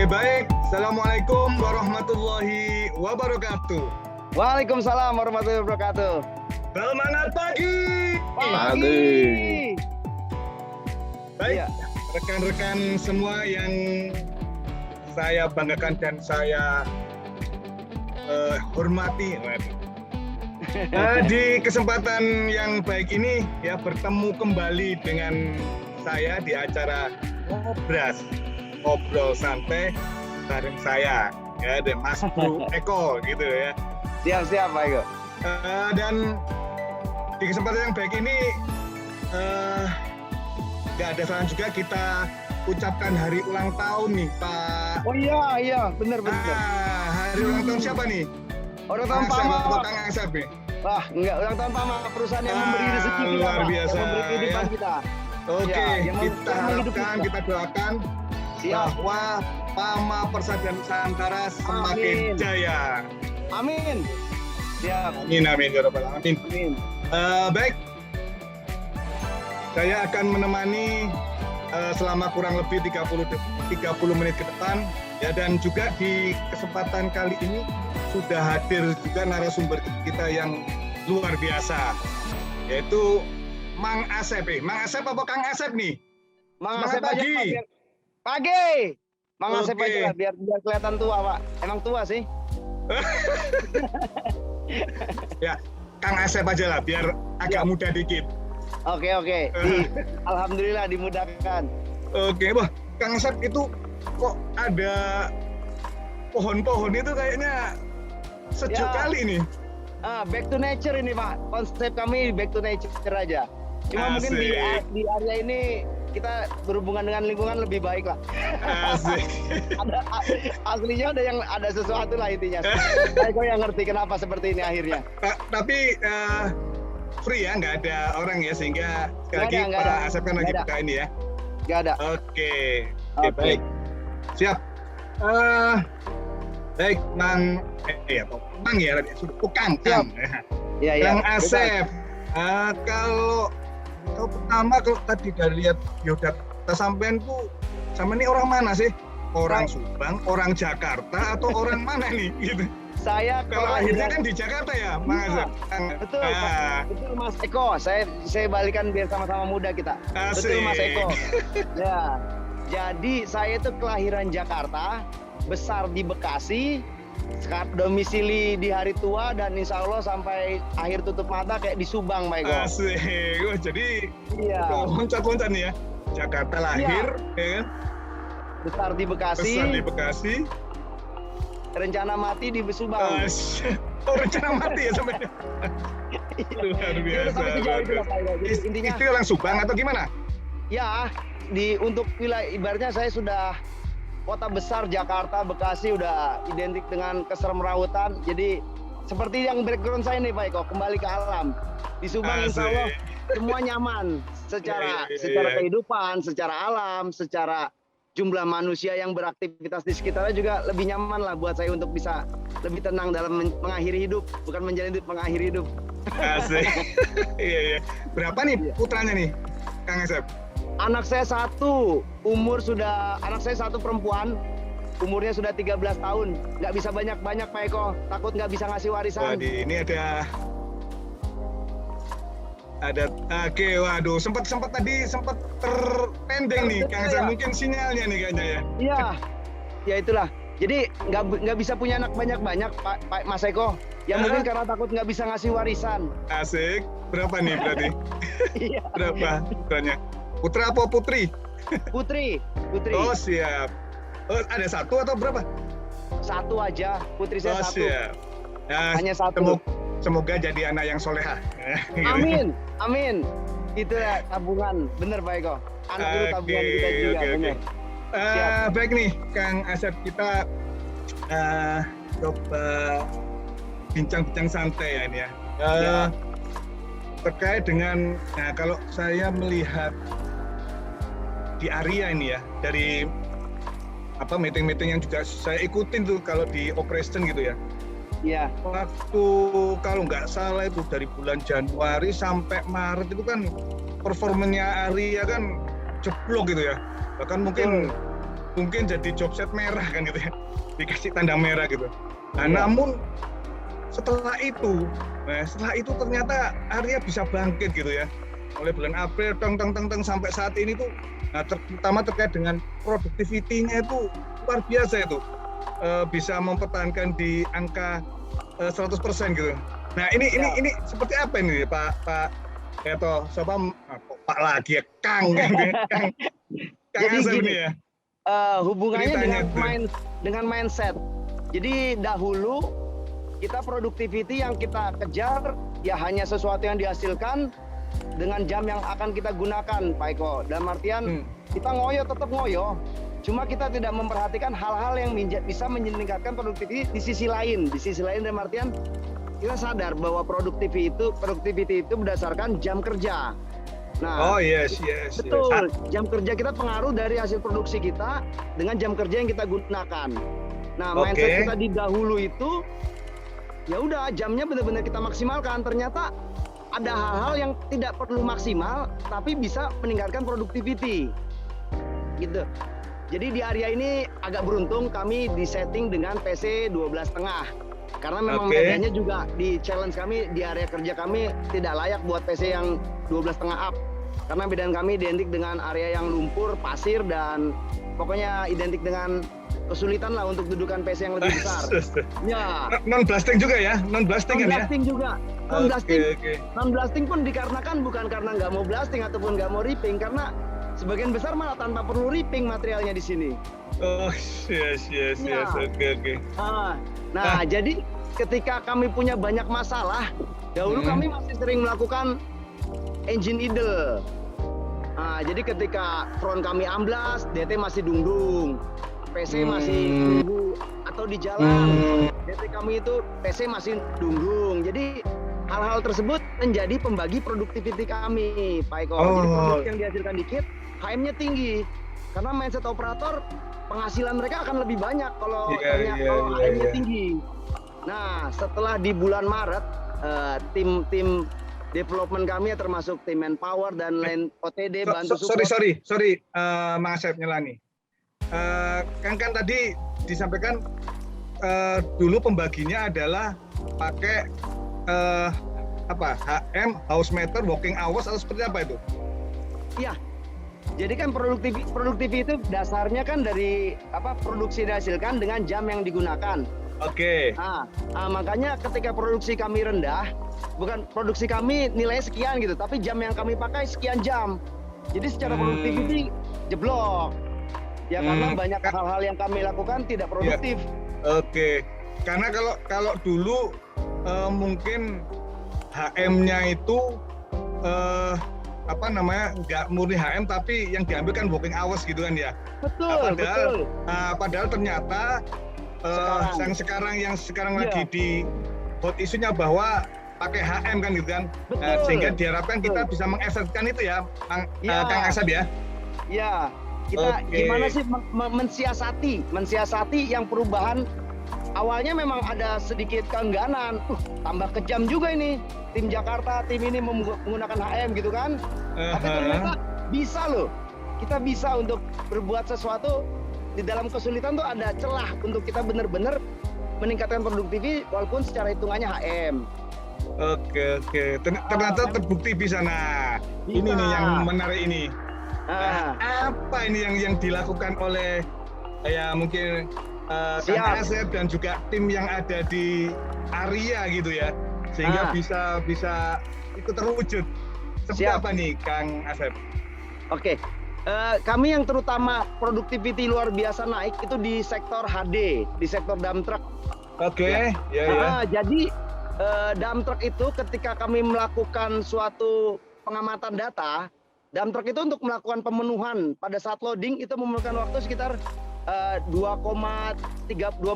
baik. Assalamualaikum warahmatullahi wabarakatuh. Waalaikumsalam warahmatullahi wabarakatuh. Semangat pagi. Pagi. Baik, Iya. rekan-rekan semua yang saya banggakan dan saya hormati. Di kesempatan yang baik ini ya bertemu kembali dengan saya di acara ngobrol santai bareng saya ya, dan Mas Bro Eko gitu ya. Siap Pak Eko. Dan di kesempatan yang baik ini nggak ada salah juga kita ucapkan hari ulang tahun nih Pak. Oh iya, benar. Hari ulang tahun siapa nih? Ulang tahun Pak Kang Mama. Kang Asep nih. Wah, enggak, ulang tahun Pak Mama, perusahaan yang memberi rezeki kita, luar Pak. biasa, Yang memberi kehidupan ya. kita. Oke, Ya, yang kita harapkan, kita doakan Siap. bahwa Pama Persatuan Nusantara semakin Amin. jaya. Amin. Siap. Amin ya rabbal alamin. Amin. Baik, saya akan menemani selama kurang lebih 30 menit ke depan ya, dan juga di kesempatan kali ini sudah hadir juga narasumber kita yang luar biasa, yaitu Mang Asep. Mang Asep apa Kang Asep nih? Mang Semangat Asep aja, pagi. Pak, pagi. Mang Asep Oke. aja lah, biar kelihatan tua, Pak. Emang tua sih. Ya, Kang Asep aja lah biar agak Ya. muda dikit. Oke. Alhamdulillah dimudahkan. Oke, wah, Kang Asep itu kok ada pohon-pohon itu kayaknya sejuk Ya. kali nih. Back to nature ini Pak, konsep kami back to nature aja. Cuma mungkin di area ini kita berhubungan dengan lingkungan lebih baik lah. Asik. Aslinya ada sesuatu lah intinya. Saya kok yang ngerti kenapa seperti ini akhirnya. Tapi free ya, nggak ada orang ya, sehingga sekali lagi Nggak Pak ada. Asep kan lagi Nggak ada. buka ini ya. Gak ada. Oke, Oke. baik. Siap. Baik, Mang ya, Kang. Iya. Kang Asep, kalau pertama kalau tadi dari lihat biodata sampean tuh, sama ini orang mana sih? Orang Subang, orang Jakarta, atau orang mana nih? Gitu. Saya Kalau akhirnya kan di Jakarta ya, Mang Iya. Asep. Betul, Pak. Betul Mas Eko. Saya balikan biar sama-sama muda kita. Asik. Betul Mas Eko. Ya. Jadi saya itu kelahiran Jakarta, besar di Bekasi, sekarang domisili di hari tua, dan insya Allah sampai akhir tutup mata kayak di Subang, Pak Eko. Asik. Oh, jadi Iya. loncat-loncat nih ya. Jakarta lahir, ya kan? Besar di Bekasi, Besar di Bekasi. rencana mati di Subang. Oh, rencana mati ya sampai. Luar biasa. Sampai sejauh itu lah, Pak Eko. Jadi intinya, Istri orang Subang atau gimana? ya untuk wilayah ibaratnya saya sudah kota besar Jakarta, Bekasi udah identik dengan kesermerawutan. Jadi seperti yang background saya nih Pak Eko, kembali ke alam. Di Subang insya Allah semua nyaman secara kehidupan, secara alam, secara jumlah manusia yang beraktivitas di sekitarnya juga lebih nyaman lah buat saya untuk bisa lebih tenang dalam mengakhiri hidup, bukan menjalani hidup, mengakhiri hidup. Asik. Iya. Berapa nih putranya nih, Kang Asep? Anak saya anak saya satu perempuan, umurnya sudah 13 tahun. Nggak bisa banyak-banyak Pak Eko, takut nggak bisa ngasih warisan. Ini ada oke, waduh, sempat terpending nih Kang Asep, mungkin sinyalnya nih kayaknya ya. Iya, ya itulah. Jadi nggak bisa punya anak banyak-banyak Pak Mas Eko. Ya mungkin karena takut nggak bisa ngasih warisan. Asik. Berapa nih berarti? Iya. Berapa putranya? Putra apa putri? Putri. Oh, siap. Oh, ada satu atau berapa? Satu aja, putri saya satu. Siap. Nah, Hanya satu. Semoga jadi anak yang solehah. Amin. Itu ya tabungan, bener Pak Eko. Anak itu tabungan kita juga, bener. Baik nih, Kang Asep, kita coba bincang-bincang santai ya ini ya. Terkait dengan, kalau saya melihat di area ini ya, dari meeting-meeting yang juga saya ikutin tuh kalau di operation gitu ya. Iya. Waktu kalau nggak salah itu dari bulan Januari sampai Maret itu kan performanya Arya kan jeblok gitu ya. Bahkan mungkin mungkin jadi job set merah kan gitu ya, dikasih tanda merah gitu. Nah, namun setelah itu ternyata Arya bisa bangkit gitu ya. Mulai bulan April sampai saat ini tuh, nah terutama terkait dengan productivity-nya itu luar biasa itu. Bisa mempertahankan di angka 100% gitu. Nah, ini seperti apa ini Pak Eto, siapa Pak lagi ya, Kang Asep ini ya. Hubungannya dengan mindset. Jadi dahulu kita productivity yang kita kejar ya hanya sesuatu yang dihasilkan dengan jam yang akan kita gunakan, Pak Eko. Dalam artian kita ngoyo tetap ngoyo, cuma kita tidak memperhatikan hal-hal yang bisa meningkatkan produktiviti di sisi lain. Di sisi lain dalam artian kita sadar bahwa productivity itu berdasarkan jam kerja. Nah, betul. Jam kerja kita pengaruh dari hasil produksi kita dengan jam kerja yang kita gunakan. Nah, mindset kita di dahulu itu ya udah jamnya benar-benar kita maksimalkan. Ternyata ada hal-hal yang tidak perlu maksimal tapi bisa meningkatkan productivity. Gitu. Jadi di area ini agak beruntung kami disetting dengan PC 12,5. Karena memang bedanya juga di challenge kami di area kerja kami tidak layak buat PC yang 12,5 up. Karena bedaan kami identik dengan area yang lumpur, pasir, dan pokoknya identik dengan kesulitan lah untuk dudukan PC yang lebih besar. Ya. Non blasting juga ya, non blasting kan ya? Non blasting pun dikarenakan bukan karena nggak mau blasting ataupun nggak mau ripping, karena sebagian besar malah tanpa perlu ripping materialnya di sini. Oh, yes, oke. Nah, jadi ketika kami punya banyak masalah, dahulu kami masih sering melakukan engine idle. Nah, jadi ketika front kami amblas, DT masih dungdung, PC masih tunggu atau di jalan, DT kami itu PC masih dungdung. Jadi hal-hal tersebut menjadi pembagi produktiviti kami, Pak Eko. Jadi produk yang dihasilkan dikit, HM-nya tinggi. Karena mindset operator, penghasilan mereka akan lebih banyak kalau HM-nya tinggi. Nah, setelah di bulan Maret, tim development kami termasuk tim manpower dan lain OTD bantu support. Sorry, Mang Asep Nyelani. Kan tadi disampaikan dulu pembaginya adalah pakai HM, house meter, working hours, atau seperti apa itu? Iya. Jadi kan produktivitas itu dasarnya kan dari produksi dihasilkan dengan jam yang digunakan. Oke. Nah, makanya ketika produksi kami rendah, bukan produksi kami nilainya sekian gitu, tapi jam yang kami pakai sekian jam. Jadi secara produktiviti jeblok. Ya karena banyak hal-hal yang kami lakukan tidak produktif. Oke. Karena kalau dulu mungkin HM-nya itu nggak murni HM tapi yang diambil kan working hours gitu kan ya. Betul. Padahal ternyata yang sekarang lagi di hot isunya bahwa pakai HM kan gitu kan. Sehingga diharapkan kita bisa mengeksekusikan itu ya, Kang Asep ya. Ya, kita gimana sih mensiasati yang perubahan. Awalnya memang ada sedikit keengganan, tambah kejam juga ini tim Jakarta, tim ini menggunakan HM gitu kan. Tapi ternyata bisa loh, kita bisa untuk berbuat sesuatu di dalam kesulitan tuh ada celah untuk kita benar-benar meningkatkan produktivitas walaupun secara hitungannya HM. Oke. Ternyata terbukti bisa. Nah, ini nih yang menarik ini. Apa ini yang dilakukan oleh mungkin Kang Asep dan juga tim yang ada di Arya gitu ya, sehingga bisa ikut terwujud. Seperti apa nih Kang Asep? Oke. Kami yang terutama produktiviti luar biasa naik itu di sektor HD, di sektor dump truck. Oke. Jadi dump truck itu ketika kami melakukan suatu pengamatan data, dump truck itu untuk melakukan pemenuhan pada saat loading itu memerlukan waktu sekitar 2,2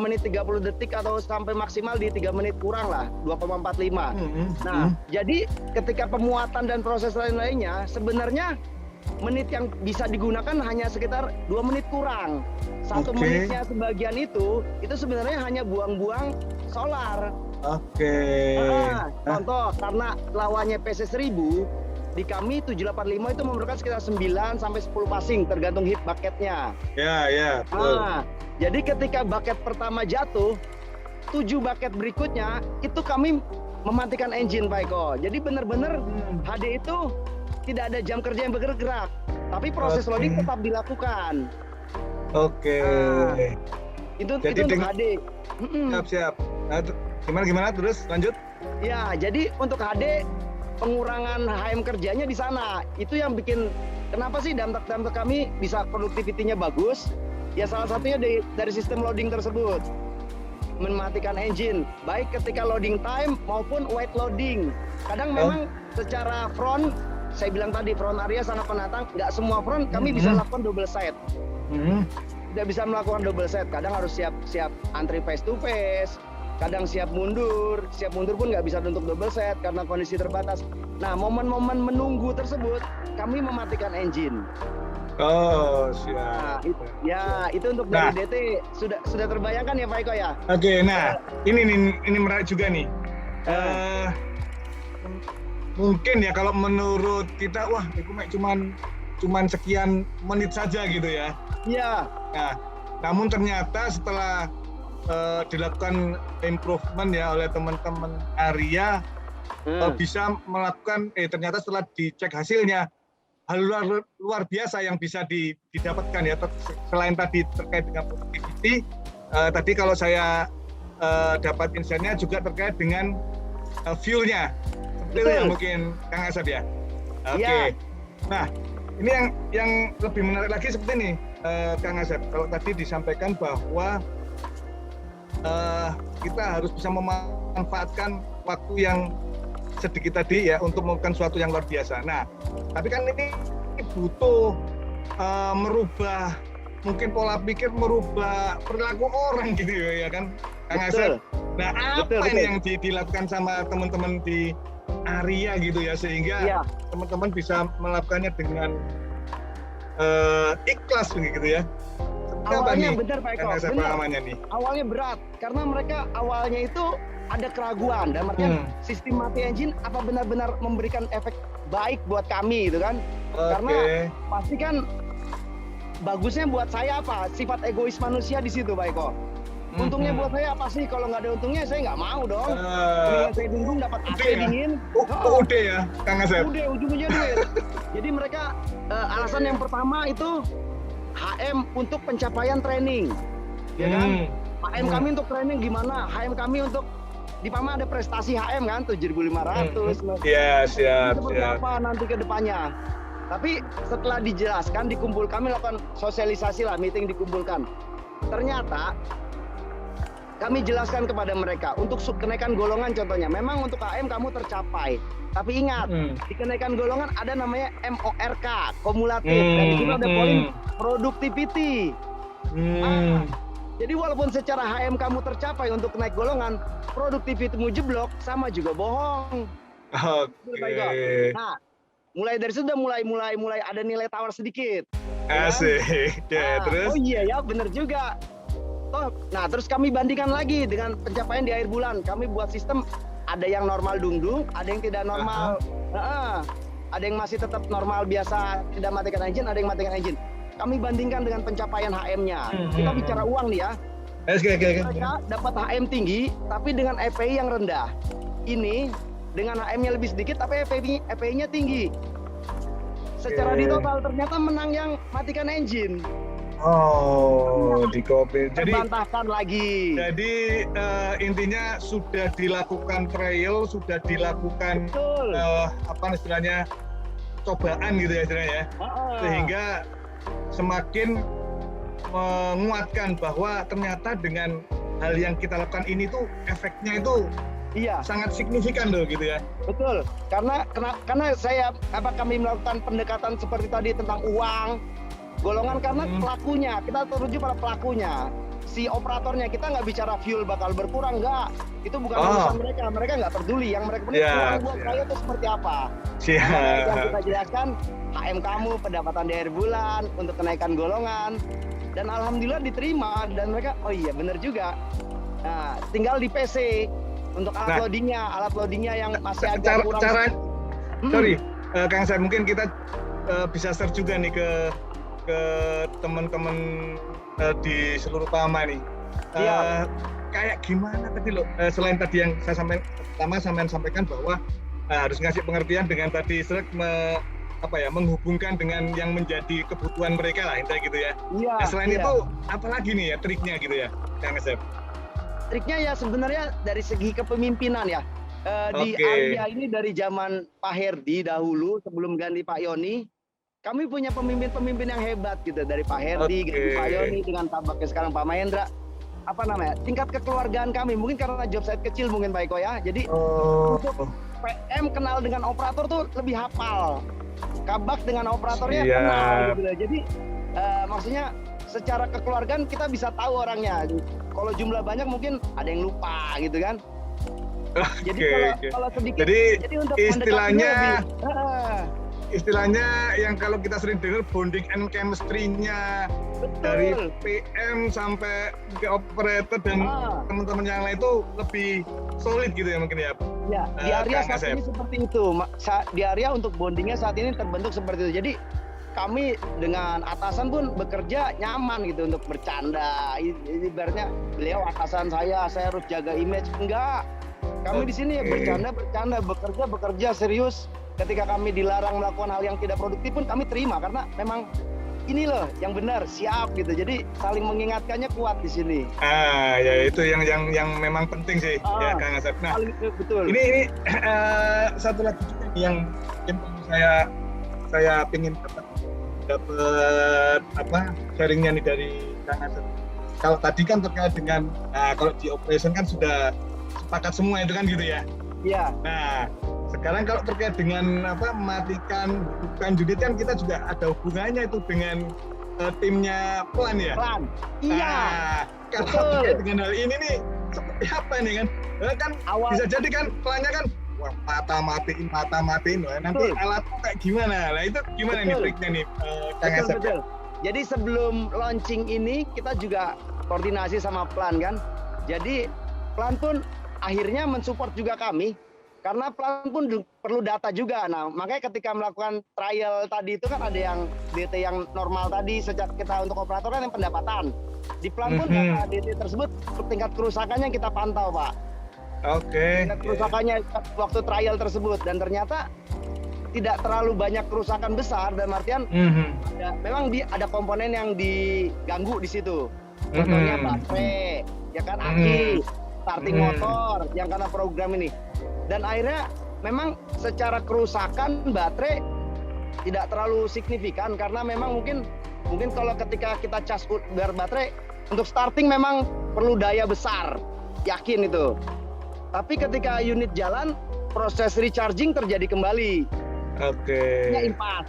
menit 30 detik atau sampai maksimal di 3 menit kurang lah, 2,45. Nah, jadi ketika pemuatan dan proses lain-lainnya sebenarnya menit yang bisa digunakan hanya sekitar 2 menit kurang. 1 menitnya sebagian itu sebenarnya hanya buang-buang solar. Oke. Contoh, karena lawannya PC 1000, di kami 785 itu memerlukan sekitar 9 sampai 10 passing tergantung hip bucketnya. Ya, betul. Nah, jadi ketika bucket pertama jatuh, 7 bucket berikutnya itu kami mematikan engine Pak Eko. Jadi benar-benar HD itu tidak ada jam kerja yang bergerak, tapi proses Oke. loading tetap dilakukan. Oke. Itu Jadi untuk dengan- HD. Siap. Nah, gimana terus lanjut? Ya, jadi untuk HD pengurangan HM kerjanya di sana. Itu yang bikin kenapa sih damtak kami bisa produktivitinya bagus? Ya salah satunya dari sistem loading tersebut. Mematikan engine, baik ketika loading time maupun wait loading. Kadang memang secara front, saya bilang tadi front area sangat penantang. Nggak semua front kami bisa lakukan double set. Tidak bisa melakukan double set. Kadang harus siap antri face to face. Kadang siap mundur pun nggak bisa untuk double set karena kondisi terbatas. Nah, momen-momen menunggu tersebut kami mematikan engine. Oh, Nah, siap. itu untuk Nah. dari DT sudah terbayangkan ya Pak Eko ya? Oke, nah ini menarik juga nih. Mungkin ya kalau menurut kita, wah itu cuman sekian menit saja gitu ya. Iya. Nah, namun ternyata setelah dilakukan improvement ya oleh teman-teman area, bisa melakukan ternyata setelah dicek hasilnya hal luar biasa yang bisa didapatkan ya. Selain tadi terkait dengan productivity, tadi kalau saya dapat insight-nya juga terkait dengan fuel-nya. Seperti itu ya mungkin Kang Asep ya. Oke. Iya. Nah, ini yang lebih menarik lagi seperti ini, Kang Asep. Kalau tadi disampaikan bahwa kita harus bisa memanfaatkan waktu yang sedikit tadi ya untuk melakukan sesuatu yang luar biasa. Nah, tapi kan ini butuh merubah mungkin pola pikir, merubah perilaku orang gitu ya kan, Kang Asep. Nah, apa ini yang dilakukan sama teman-teman di area gitu ya sehingga teman-teman bisa melakukannya dengan ikhlas begitu ya. Awalnya benar Pak Eko, pengalamannya nih. Awalnya berat karena mereka awalnya itu ada keraguan dan artian sistem mati engine apa benar-benar memberikan efek baik buat kami gitu kan? Karena pasti kan bagusnya buat saya apa? Sifat egois manusia di situ Pak Eko. Untungnya buat saya apa sih? Kalau nggak ada untungnya saya nggak mau dong. Mendingan saya dunggung dapat AC dingin. Udah ya, Kang Asep. Udah ujung-ujungnya duit. Jadi mereka alasan yang pertama itu HM untuk pencapaian training, ya kan? HM kami untuk training gimana? HM kami untuk di PAMA ada prestasi HM kan 7.500. Iya, siap. Seperti apa nanti ke depannya? Tapi setelah dijelaskan, dikumpulkan, kami lakukan sosialisasi lah, meeting dikumpulkan. Ternyata kami jelaskan kepada mereka untuk kenaikan golongan contohnya, memang untuk HM kamu tercapai. Tapi ingat, di kenaikan golongan ada namanya MORK, kumulatif. Dan di situ ada poin productivity. Jadi walaupun secara HM kamu tercapai untuk naik golongan, produktivitimu jeblok, sama juga bohong. Oke. Nah, mulai dari situ mulai ada nilai tawar sedikit. Asik. Ya, terus? Oh iya ya, bener juga. Nah, terus kami bandingkan lagi dengan pencapaian di akhir bulan. Kami buat sistem, ada yang normal dungdung, ada yang tidak normal. Ada yang masih tetap normal biasa, tidak matikan engine, ada yang matikan engine. Kami bandingkan dengan pencapaian HM-nya. Kita bicara uang nih ya. Mereka dapat HM tinggi, tapi dengan EPI yang rendah. Ini dengan HM-nya lebih sedikit, tapi EPI-nya tinggi. Secara di total ternyata menang yang matikan engine. Oh, di kopi. Terbantahkan lagi. Jadi intinya sudah dilakukan trial, sudah dilakukan apa istilahnya cobaan gitu ya istilahnya ya. Sehingga semakin menguatkan bahwa ternyata dengan hal yang kita lakukan ini tuh efeknya itu sangat signifikan loh gitu ya. Betul. Karena kami melakukan pendekatan seperti tadi tentang uang, golongan karena pelakunya, kita teruju pada pelakunya. Si operatornya, kita nggak bicara fuel bakal berkurang, nggak. Itu bukan urusan mereka nggak peduli. Yang mereka peduli uang buat saya itu seperti apa. Yang kita jelaskan, HM kamu, pendapatan di akhir bulan, untuk kenaikan golongan. Dan alhamdulillah diterima, dan mereka, oh iya bener juga. Nah, tinggal di PC, untuk alat loadingnya yang masih agak kurang. Kang Asep, mungkin kita bisa share juga nih ke teman-teman di seluruh Pama nih. Kayak gimana tadi loh, selain tadi yang saya sampaikan bahwa harus ngasih pengertian dengan tadi menghubungkan dengan yang menjadi kebutuhan mereka lah, intinya gitu ya. Iya. Selain itu, apalagi nih ya triknya gitu ya, Kang Asep? Triknya ya sebenarnya dari segi kepemimpinan ya. Di Arya ini dari zaman Pak Herdi dahulu sebelum ganti Pak Yoni, kami punya pemimpin-pemimpin yang hebat gitu, dari Pak Herdi, ganti Pak Yoni dengan tabaknya sekarang Pak Mahendra. Tingkat kekeluargaan kami mungkin karena job site kecil mungkin Pak Eko ya. Jadi untuk PM kenal dengan operator tuh lebih hafal. Kabak dengan operatornya kenal gitu. Jadi maksudnya secara kekeluargaan kita bisa tahu orangnya. Kalau jumlah banyak mungkin ada yang lupa gitu kan. Jadi kalau sedikit, jadi untuk istilahnya yang kalau kita sering dengar bonding and chemistry-nya dari PM sampai ke operator dan teman-teman yang lain itu lebih solid gitu ya mungkin ya. Ya, di Arya saat ini seperti itu. Di Arya untuk bondingnya saat ini terbentuk seperti itu. Jadi kami dengan atasan pun bekerja nyaman gitu untuk bercanda. Ibaratnya beliau atasan saya harus jaga image. Enggak. Kami di sini ya bercanda, bekerja serius. Ketika kami dilarang melakukan hal yang tidak produktif pun kami terima karena memang ini loh yang benar, siap gitu. Jadi saling mengingatkannya kuat di sini. Ya itu yang memang penting sih ya Kang Asep. Nah, betul. Ini satu lagi juga yang mungkin saya ingin dapat sharingnya nih dari Kang Asep. Kalau tadi kan terkait dengan kalau di operation kan sudah sepakat semua itu kan gitu ya. Iya. Nah, sekarang kalau terkait dengan mematikan bukan unit kan kita juga ada hubungannya itu dengan timnya Plan ya. Plan. Iya. Kalau terkait dengan hal ini nih seperti apa nih kan? Kan bisa jadi kan Plannya kan mata matiin, nanti alat kayak gimana? Nah itu gimana nih triknya nih Kang Asep? Betul. Jadi sebelum launching ini kita juga koordinasi sama Plan kan. Jadi Plan pun akhirnya mensupport juga kami. Karena Plan pun perlu data juga. Nah, makanya ketika melakukan trial tadi itu kan ada yang DT yang normal tadi, sejak kita untuk operator kan yang pendapatan. Di Plan pun data DT tersebut tingkat kerusakannya kita pantau, Pak. Tingkat kerusakannya waktu trial tersebut. Dan ternyata tidak terlalu banyak kerusakan besar, dan artian memang ada komponen yang diganggu di situ. Contohnya baterai, ya kan, aki, starting motor, yang karena program ini. Dan akhirnya memang secara kerusakan baterai tidak terlalu signifikan karena memang mungkin kalau ketika kita cas baterai untuk starting memang perlu daya besar, yakin itu. Tapi ketika unit jalan proses recharging terjadi kembali. Ini impas,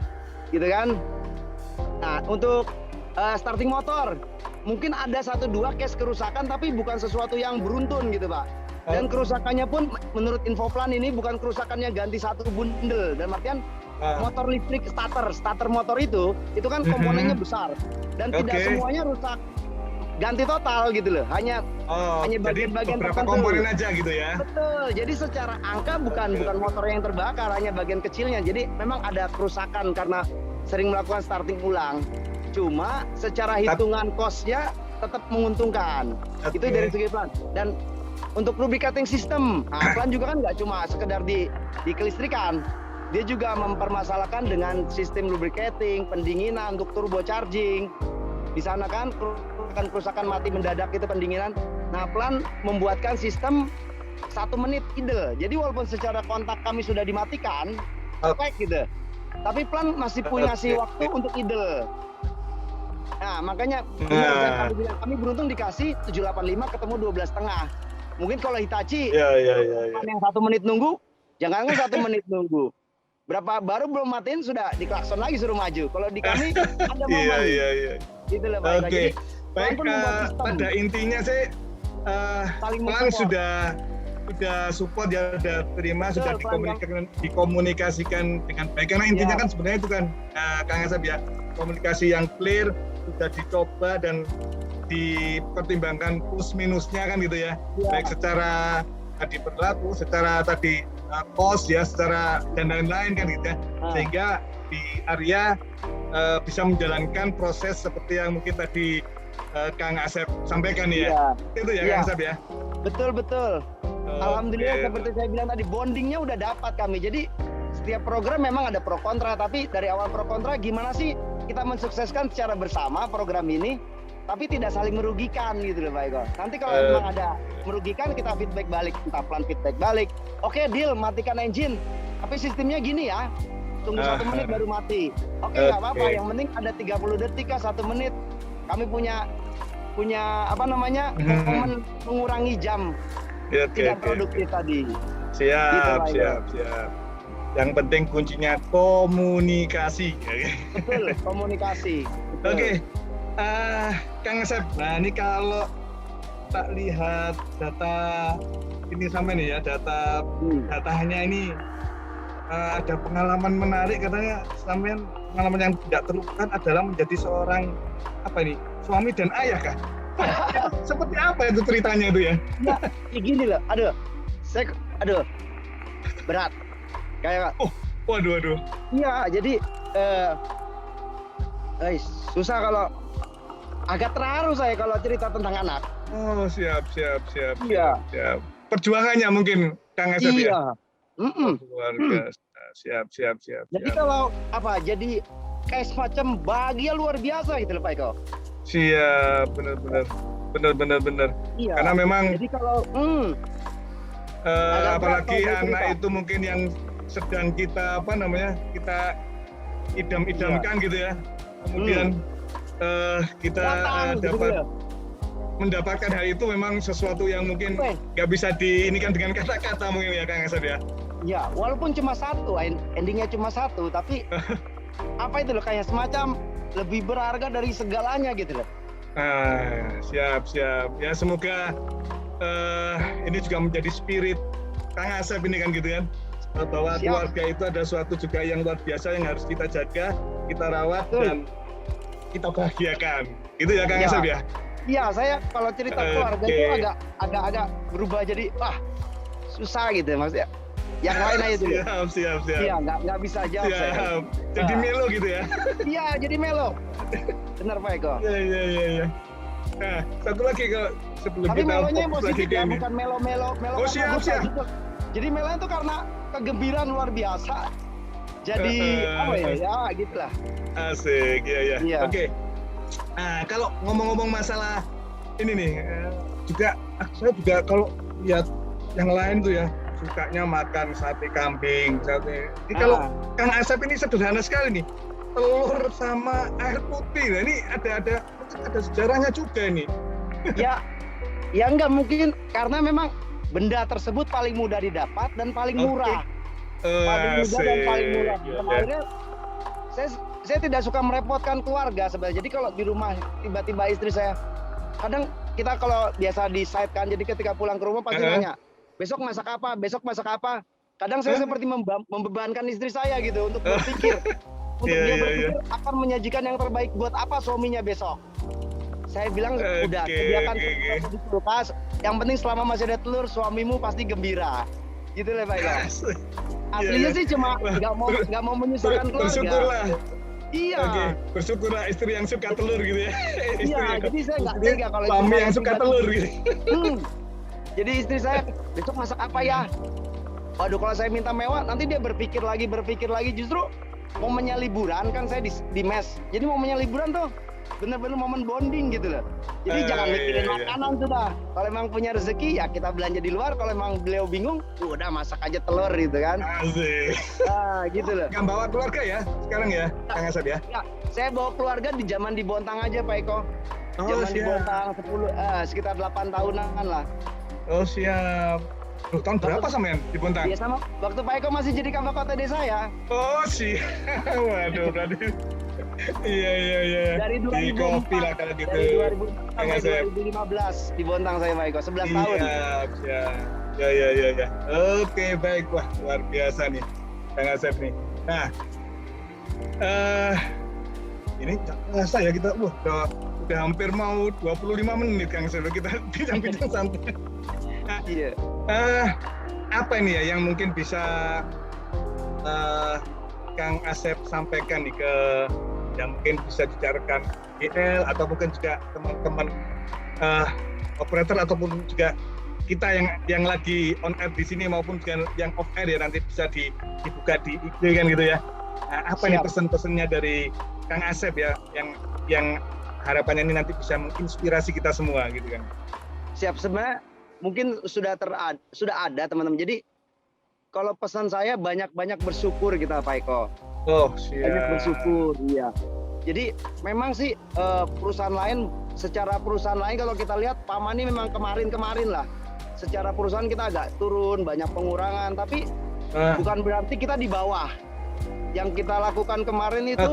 gitu kan? Nah untuk starting motor mungkin ada 1-2 case kerusakan tapi bukan sesuatu yang beruntun gitu Pak. Dan kerusakannya pun menurut Infoplan ini bukan kerusakannya ganti satu bundel. Dan artian motor listrik starter motor itu kan komponennya besar. Dan tidak semuanya rusak ganti total gitu loh. Hanya bagian-bagian beberapa komponen aja gitu ya. Betul. Jadi secara angka bukan motor yang terbakar, hanya bagian kecilnya. Jadi memang ada kerusakan karena sering melakukan starting ulang. Cuma secara hitungan cost-nya tetap menguntungkan. Itu dari segi Plan. Dan untuk lubricating system, Plan juga kan nggak cuma sekedar di kelistrikan, dia juga mempermasalahkan dengan sistem lubricating, pendinginan untuk turbo charging. Di sana kan kerusakan mati mendadak itu pendinginan. Nah, Plan membuatkan sistem 1 menit idle. Jadi walaupun secara kontak kami sudah dimatikan, gitu, tapi Plan masih punya ngasih waktu untuk idle. Nah, makanya kami beruntung dikasih 785 ketemu 12,5. Mungkin kalau Hitachi yang 1 menit nunggu, jangan kan 1 menit nunggu. Baru belum matiin sudah diklakson lagi suruh maju. Kalau di kami ada momen. Gitu loh Pak. Baik, pada intinya sih Plan sudah support ya, sudah terima, sudah dikomunikasikan dengan baik. Karena intinya kan sebenarnya itu kan Kang Asep ya, komunikasi yang clear, sudah dicoba dan dipertimbangkan plus minusnya kan gitu ya. Baik secara tadi berlaku, secara tadi kos ya secara dan lain-lain kan gitu ya. Sehingga di area bisa menjalankan proses seperti yang mungkin tadi Kang Asep sampaikan ya. Itu ya Kang Asep ya. Betul. Alhamdulillah seperti saya bilang tadi, bondingnya udah dapat kami. Jadi setiap program memang ada pro kontra, tapi dari awal pro kontra gimana sih kita mensukseskan secara bersama program ini, tapi tidak saling merugikan gitu loh Pak Eko. Nanti kalau memang ada merugikan, kita feedback balik, entah plan feedback balik. Oke, deal, matikan engine. Tapi sistemnya gini ya, tunggu 1 menit baru mati. Oke, nggak apa-apa. Yang penting ada 30 detik kah 1 menit. Kami punya apa namanya, momen mengurangi jam tidak produktif tadi. Siap. Yang penting kuncinya komunikasi. Betul, komunikasi. Oke. Kang Asep, nah ini kalau tak lihat data ini sama nih ya, datanya ini ada pengalaman menarik katanya, sampean pengalaman yang tidak terlupakan adalah menjadi seorang suami dan ayah kah? Seperti apa itu ceritanya itu ya? Ya, gini loh, berat. Kayak waduh. Iya, jadi susah kalau agak terharu saya kalau cerita tentang anak. Oh, siap. Iya. Siap. Perjuangannya mungkin Kang Asep ya. Keluarga. Siap. Jadi kalau jadi kayak semacam bahagia luar biasa gitu loh Pak Eko. Siap, benar. Iya. Karena memang jadi kalau apalagi anak itu mungkin yang sedang kita kita idam-idamkan gitu ya. Kemudian kita dapat mendapatkan hal itu memang sesuatu yang mungkin nggak bisa diinikan dengan kata-kata mungkin ya Kang Asep ya. Ya, walaupun cuma satu, endingnya cuma satu, tapi itu loh kayak semacam lebih berharga dari segalanya gitu loh. Siap. Ya semoga ini juga menjadi spirit Kang Asep ini kan gitu kan. Bahwa keluarga itu ada suatu juga yang luar biasa yang harus kita jaga, kita rawat dan kita bahagiakan. Gitu ya Kang Asep ya? Iya, saya kalau cerita keluarga itu agak berubah jadi susah gitu maksudnya. Yang lain aja dulu. Siap. Iya, nggak bisa jawab saya. Jadi melo gitu ya? Iya, jadi melo. Benar Pak Eko. Iya. Nah, satu lagi kalau sebelum tapi kita melonya yang fokus lagi positif ke ya, ini. bukan melo. Oh siap. Jadi melonya itu karena kegembiraan luar biasa. Jadi ya gitulah. Asik, iya. Iya. Oke. Nah, kalau ngomong-ngomong masalah ini nih, saya juga kalau lihat yang lain tuh ya, sukanya makan sate kambing, Ini kalau Kang Asep ini sederhana sekali nih, telur sama air putih. Nah, ini ada sejarahnya juga nih. Ya enggak mungkin karena memang benda tersebut paling mudah didapat dan paling murah. Paling mudah dan paling murah. Akhirnya saya tidak suka merepotkan keluarga sebenarnya. Jadi kalau di rumah tiba-tiba istri saya, kadang kita kalau biasa di site kan, jadi ketika pulang ke rumah pasti nanya, besok masak apa? Kadang saya seperti membebankan istri saya gitu untuk berpikir, dia berpikir akan menyajikan yang terbaik buat apa suaminya besok. Saya bilang udah sediakan di kulkas. Yang penting selama masih ada telur, suamimu pasti gembira. Gitu lah Pak Eko. Aslinya sih cuma nggak mau menyusahkan keluarga. Bersyukurlah. Iya. Bersyukurlah istri yang suka telur gitu ya. Iya, jadi saya nggak tega kalau suami yang suka telur gitu. Jadi istri saya besok masak apa ya? Waduh, kalau saya minta mewah, nanti dia berpikir lagi. Justru momennya liburan kan saya di mes. Jadi momennya liburan tuh bener-bener momen bonding gitu loh. Jadi jangan mikirin makanan tuh dah. Kalau emang punya rezeki ya kita belanja di luar. Kalau emang beliau bingung, udah masak aja telur gitu kan. Asik. Gitu loh. Nggak bawa keluarga ya sekarang ya, Kang Asep ya? Ya, saya bawa keluarga di zaman di Bontang aja Pak Eko. Zaman di Bontang sekitar 8 tahunan lah. Oh siap. Tahun berapa sampean di Bontang? Iya sama waktu Pak Eko masih jadi Kabak Kota Desa ya. Oh siap. Waduh berarti. Iya. Dari 2004. Di kopi lah kalau gitu. Dari 2004 sampai 2015 di Bontang saya Pak Eko, 11 tahun. Siap. Ya. Oke, baik. Wah, luar biasa nih Kang Asep nih. Nah, ini nggak terasa ya kita, udah hampir mau 25 menit Kang Asep kita bincang-bincang santai. Nah, apa ini ya yang mungkin bisa Kang Asep sampaikan nih ke yang mungkin bisa dibicarakan GL atau mungkin juga teman-teman operator ataupun juga kita yang lagi on air di sini maupun juga yang off air ya nanti bisa dibuka di IG kan gitu ya. Nah, apa nih pesan-pesannya dari Kang Asep ya yang harapannya ini nanti bisa menginspirasi kita semua gitu kan. Siap, sebenarnya mungkin sudah ada teman-teman. Jadi kalau pesan saya banyak-banyak bersyukur kita Pak Eko. Oh, siap. Banyak bersyukur, iya. Jadi memang sih secara perusahaan lain kalau kita lihat Pama ini memang kemarin lah. Secara perusahaan kita agak turun, banyak pengurangan, tapi bukan berarti kita di bawah. Yang kita lakukan kemarin itu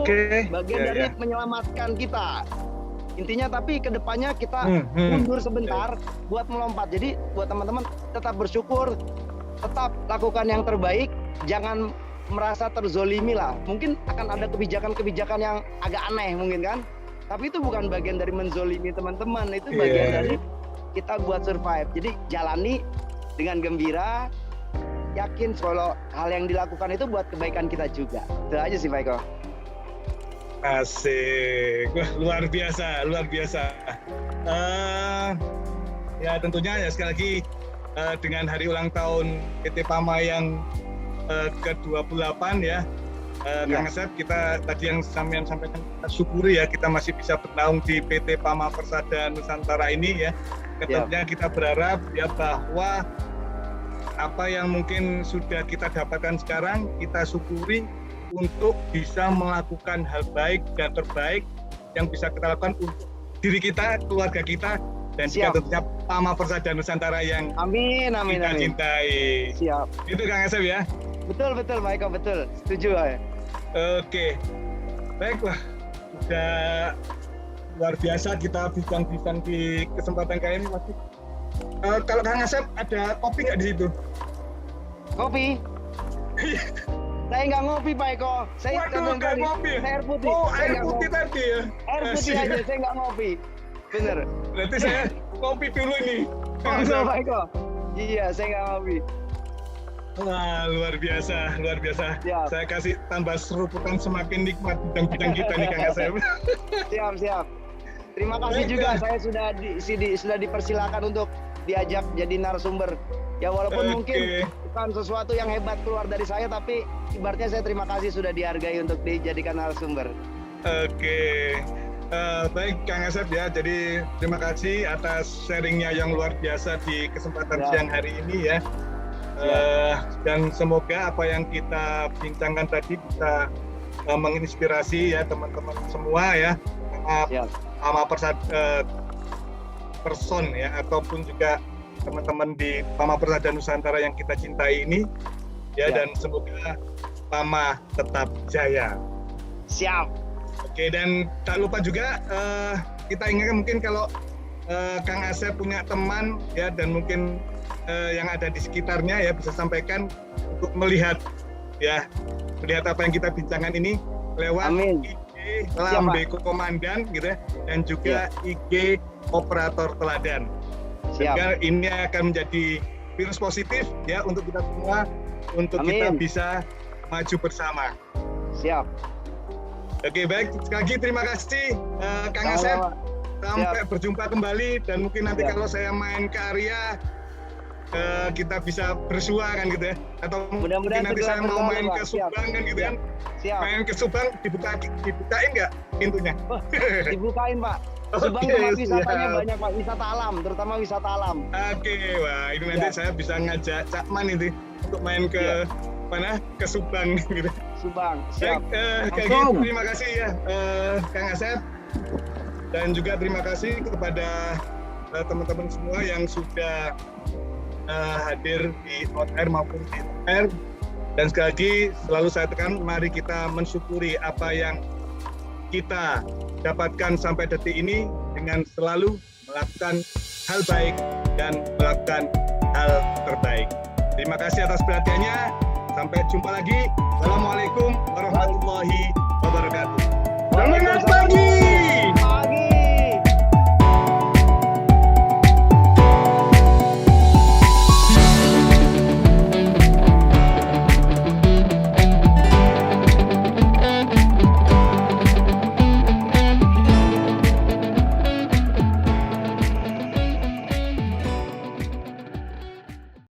bagian dari menyelamatkan kita. Intinya tapi kedepannya kita mundur sebentar buat melompat. Jadi buat teman-teman tetap bersyukur, tetap lakukan yang terbaik, jangan merasa terzolimi lah. Mungkin akan ada kebijakan-kebijakan yang agak aneh mungkin kan. Tapi itu bukan bagian dari menzolimi teman-teman, itu bagian dari kita buat survive. Jadi jalani dengan gembira, yakin kalau hal yang dilakukan itu buat kebaikan kita juga. Itu aja sih Pak Eko. Asik, wah luar biasa. Ya tentunya ya sekali lagi dengan hari ulang tahun PT Pama yang ke-28 ya, Kang Asep, kita tadi yang sampean sampaikan syukuri ya kita masih bisa bernaung di PT Pama Persada Nusantara ini ya. Tentunya kita berharap ya bahwa apa yang mungkin sudah kita dapatkan sekarang kita syukuri untuk bisa melakukan hal baik dan terbaik yang bisa kita lakukan untuk diri kita, keluarga kita, dan juga tentunya Pama Persada Nusantara yang kita cintai. Siap. Itu Kang Asep ya? Betul Pak Eko, betul. Setuju ya. Oke, baiklah. Udah luar biasa kita bincang-bincang di kesempatan kali ini masih. Kalau Kang Asep ada kopi nggak di situ? Kopi? Saya nggak ngopi Pak Eko. Saya nggak ngopi. Air putih. Oh, air putih tadi ya. Air putih aja, saya nggak ngopi. Bener. Berarti saya kopi dulu nih. Oh, Pak Eko. Iya, saya nggak ngopi. Wah, luar biasa. Siap. Saya kasih tambah serupukan semakin nikmat bidang-bidang kita nih Kang Asep. Siap. Terima kasih juga saya sudah dipersilakan untuk diajak jadi narasumber. Ya walaupun mungkin bukan sesuatu yang hebat keluar dari saya, tapi ibaratnya saya terima kasih sudah dihargai untuk dijadikan narasumber. Oke. Baik Kang Asep ya, jadi terima kasih atas sharingnya yang luar biasa di kesempatan siang hari ini ya. Dan semoga apa yang kita bincangkan tadi bisa menginspirasi ya teman-teman semua ya, Pama Person ya, ataupun juga teman-teman di Pama Persada Nusantara yang kita cintai ini ya, dan semoga Pama tetap jaya. Siap. Oke, dan tak lupa juga kita ingatkan mungkin kalau Kang Asep punya teman ya, dan mungkin yang ada di sekitarnya ya bisa sampaikan untuk melihat apa yang kita bincangkan ini lewat IG Lambe Komandan gitu ya, dan juga IG Operator Teladan. Sehingga ini akan menjadi virus positif ya untuk kita semua, untuk kita bisa maju bersama. Siap. Oke, baik, sekali lagi terima kasih Kang Asep. Sampai berjumpa kembali, dan mungkin nanti kalau saya main ke area kita bisa bersua kan gitu ya, atau mungkin nanti saya mau main ke Subang kan gitu kan. Main ke Subang dibukain nggak pintunya? Dibukain Pak. Subang tempat wisatanya banyak Pak, wisata alam, terutama wisata alam. Oke, wah ini nanti saya bisa ngajak Cakman itu untuk main ke mana? Ke Subang gitu. Subang, siap. Kayak gitu, terima kasih ya Kang Asep, dan juga terima kasih kepada teman-teman semua yang sudah hadir di on air maupun di off air. Dan sekali lagi selalu saya tekan, mari kita mensyukuri apa yang kita dapatkan sampai detik ini dengan selalu melakukan hal baik dan melakukan hal terbaik. Terima kasih atas perhatiannya. Sampai jumpa lagi. Assalamualaikum warahmatullahi